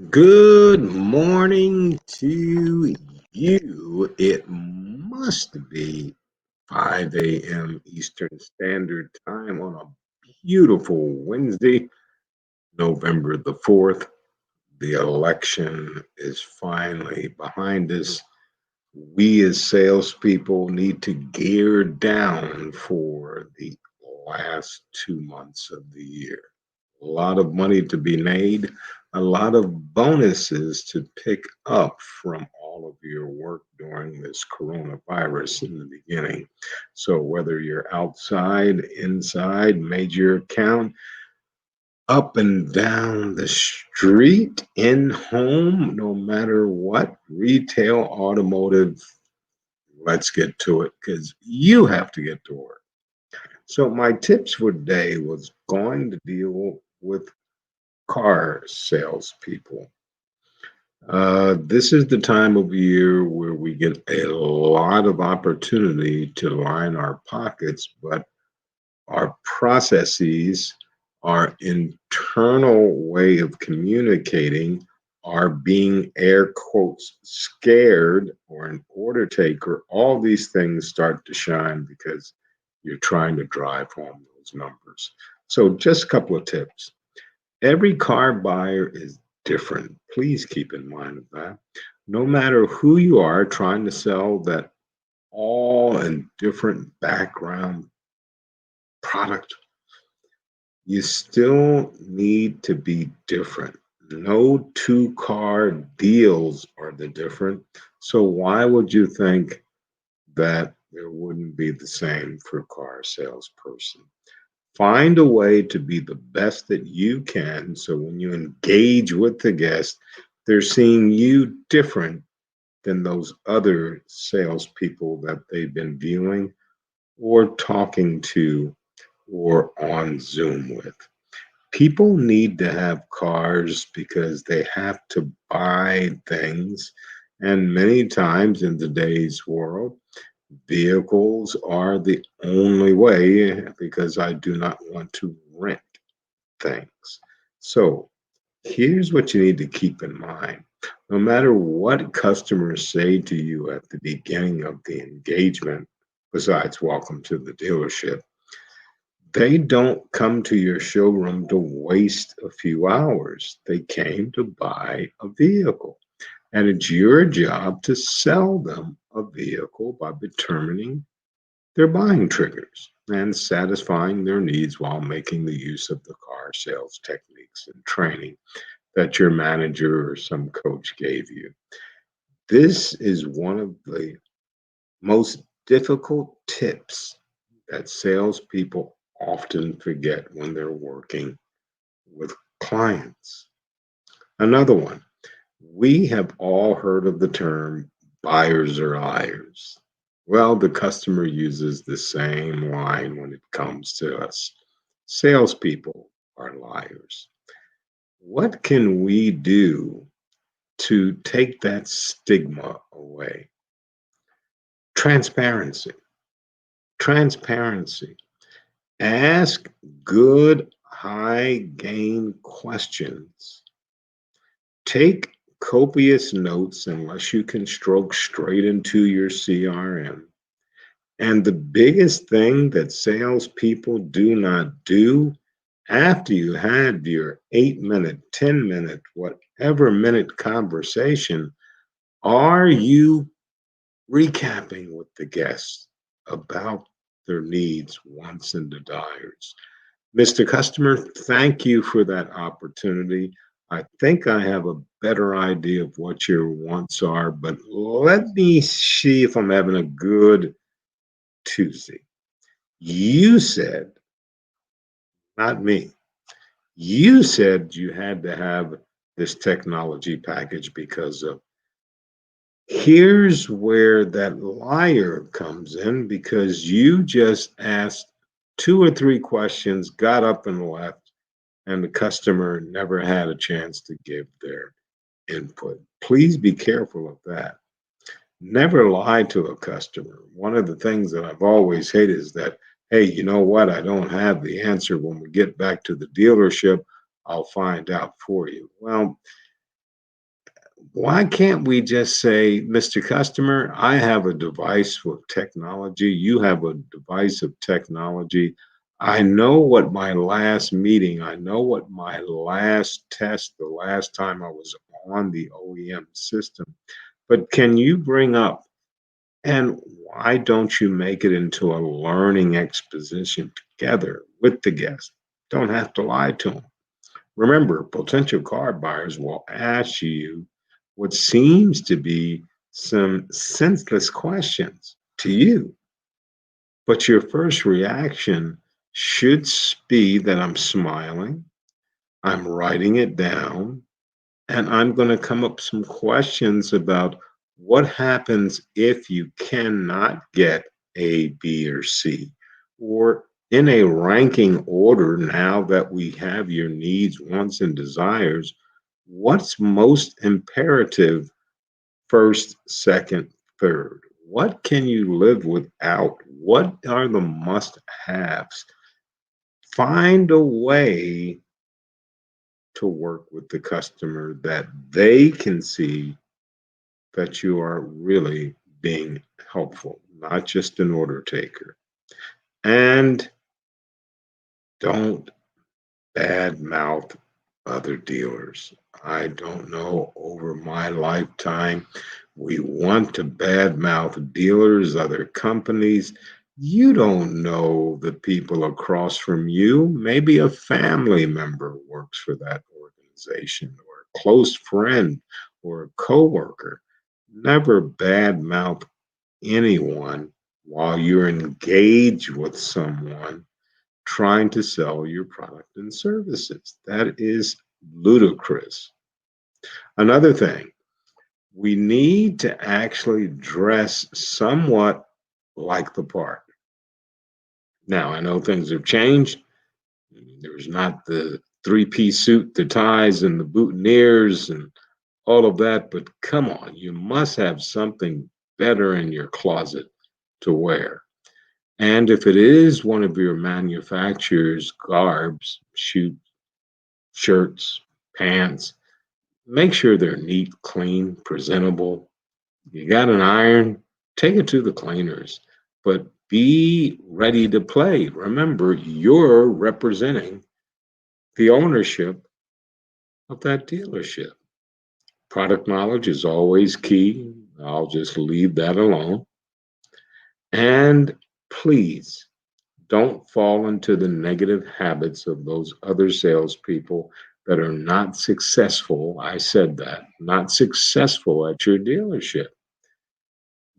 Good morning to you. It must be 5 a.m. Eastern Standard Time on a beautiful Wednesday, November the 4th. The election is finally behind us. We as salespeople need to gear down for the last 2 months of the year. A lot of money to be made, a lot of bonuses to pick up from all of your work during this coronavirus in the beginning. So, whether you're outside, inside, major account, up and down the street, in home, no matter what, retail, automotive, let's get to it because you have to get to work. So, my tips for today was going to deal with car salespeople. This is the time of year where we get a lot of opportunity to line our pockets, but our processes, our internal way of communicating, are being air quotes scared or an order taker. All these things start to shine because you're trying to drive home those numbers. So, just a couple of tips. Every car buyer is different. Please keep in mind of that. No matter who you are trying to sell that all and different background product, you still need to be different. No two car deals are the different. So why would you think that there wouldn't be the same for a car salesperson? Find a way to be the best that you can so when you engage with the guest, they're seeing you different than those other salespeople that they've been viewing or talking to or on Zoom with. People need to have cars because they have to buy things. And many times in today's world, vehicles are the only way because I do not want to rent things. So here's what you need to keep in mind. No matter what customers say to you at the beginning of the engagement, besides welcome to the dealership, they don't come to your showroom to waste a few hours. They came to buy a vehicle. And it's your job to sell them a vehicle by determining their buying triggers and satisfying their needs while making the use of the car sales techniques and training that your manager or some coach gave you. This is one of the most difficult tips that salespeople often forget when they're working with clients. Another one, we have all heard of the term buyers are liars. Well, the customer uses the same line when it comes to us. Salespeople are liars. What can we do to take that stigma away? Transparency. Transparency. Ask good, high gain questions. Take copious notes unless you can stroke straight into your CRM. And the biggest thing that salespeople do not do after you had your 8 minute, 10 minute, whatever minute conversation, are you recapping with the guests about their needs, wants, and desires? Mr. Customer, thank you for that opportunity. I think I have a better idea of what your wants are, but let me see if I'm having a good Tuesday. You said, not me, you said you had to have this technology package because of. Here's where that liar comes in because you just asked two or three questions, got up and left, and the customer never had a chance to give their input. Please be careful of that. Never lie to a customer. One of the things that I've always hated is that, hey, you know what? I don't have the answer. When we get back to the dealership, I'll find out for you. Well, Why can't we just say, Mr. Customer, I have a device with technology. You have a device of technology. I know what my last meeting, I know what my last test, the last time I was on the OEM system. But can you bring up, and why don't you make it into a learning exposition together with the guest? Don't have to lie to them. Remember, potential car buyers will ask you what seems to be some senseless questions to you, but your first reaction should be that I'm smiling, I'm writing it down, and I'm going to come up with some questions about what happens if you cannot get A, B, or C, or in a ranking order. Now that we have your needs, wants, and desires, what's most imperative first, second, third? What can you live without? What are the must haves? Find a way to work with the customer that they can see that you are really being helpful, not just an order taker. And don't badmouth other dealers. I don't know, over my lifetime, we want to badmouth dealers, other companies. You don't know the people across from you. Maybe a family member works for that organization, or a close friend, or a coworker. Never badmouth anyone while you're engaged with someone trying to sell your product and services. That is ludicrous. Another thing, we need to actually dress somewhat like the part. Now, I know things have changed. There's not the three-piece suit, the ties, and the boutonnieres, and all of that, but come on, you must have something better in your closet to wear. And if it is one of your manufacturer's garbs, shoot, shirts, pants, make sure they're neat, clean, presentable. You got an iron, take it to the cleaners, but be ready to play. Remember, you're representing the ownership of that dealership. Product knowledge is always key. I'll just leave that alone. And please don't fall into the negative habits of those other salespeople that are not successful. I said that, not successful at your dealership.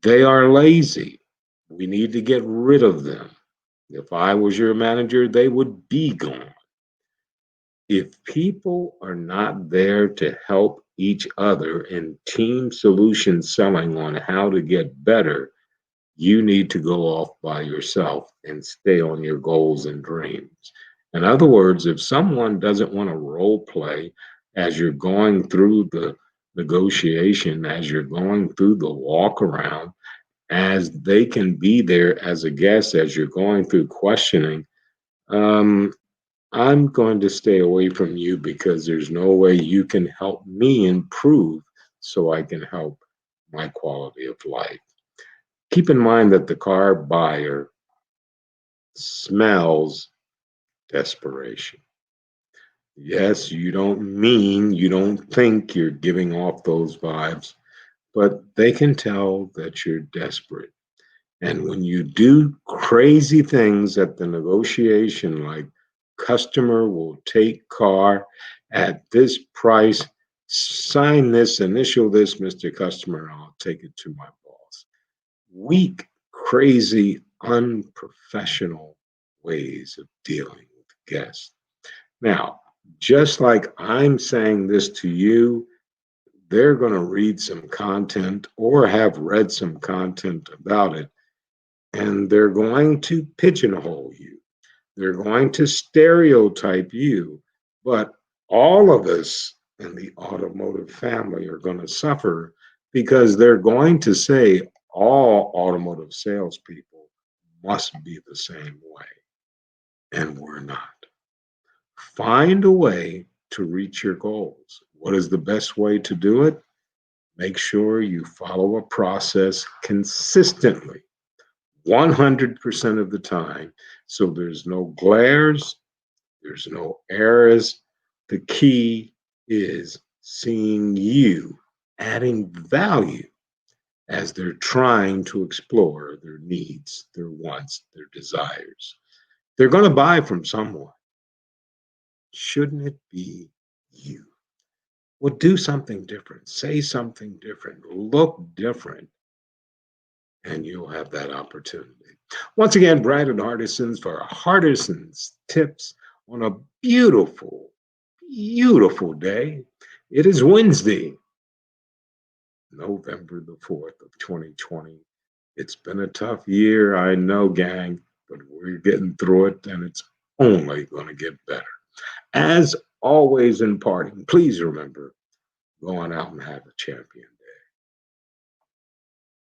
They are lazy. We need to get rid of them. If I was your manager, they would be gone. If people are not there to help each other in team solution selling on how to get better, you need to go off by yourself and stay on your goals and dreams. In other words, if someone doesn't want to role play as you're going through the negotiation, as you're going through the walk around, as they can be there as a guest as you're going through questioning, um, I'm going to stay away from you because there's no way you can help me improve so I can help my quality of life. Keep in mind that the car buyer smells desperation. Yes, you don't think you're giving off those vibes, but they can tell that you're desperate. And when you do crazy things at the negotiation, like customer will take car at this price, sign this, initial this, Mr. Customer, and I'll take it to my boss. Weak, crazy, unprofessional ways of dealing with guests. Now, just like I'm saying this to you, they're going to read some content or have read some content about it, and they're going to pigeonhole you. They're going to stereotype you. But all of us in the automotive family are going to suffer because they're going to say all automotive salespeople must be the same way, and we're not. Find a way to reach your goals. What is the best way to do it? Make sure you follow a process consistently, 100% of the time, so there's no glares, there's no errors. The key is seeing you adding value as they're trying to explore their needs, their wants, their desires. They're going to buy from someone. Shouldn't it be you? Well, do something different, say something different, look different, and you'll have that opportunity. Once again, Brandon Hardison's for Hardison'S tips on a beautiful, beautiful day. It is Wednesday, November the 4th of 2020. It's been a tough year, I know, gang, but we're getting through it and it's only going to get better. As always, in parting, please remember, go on out and have a champion.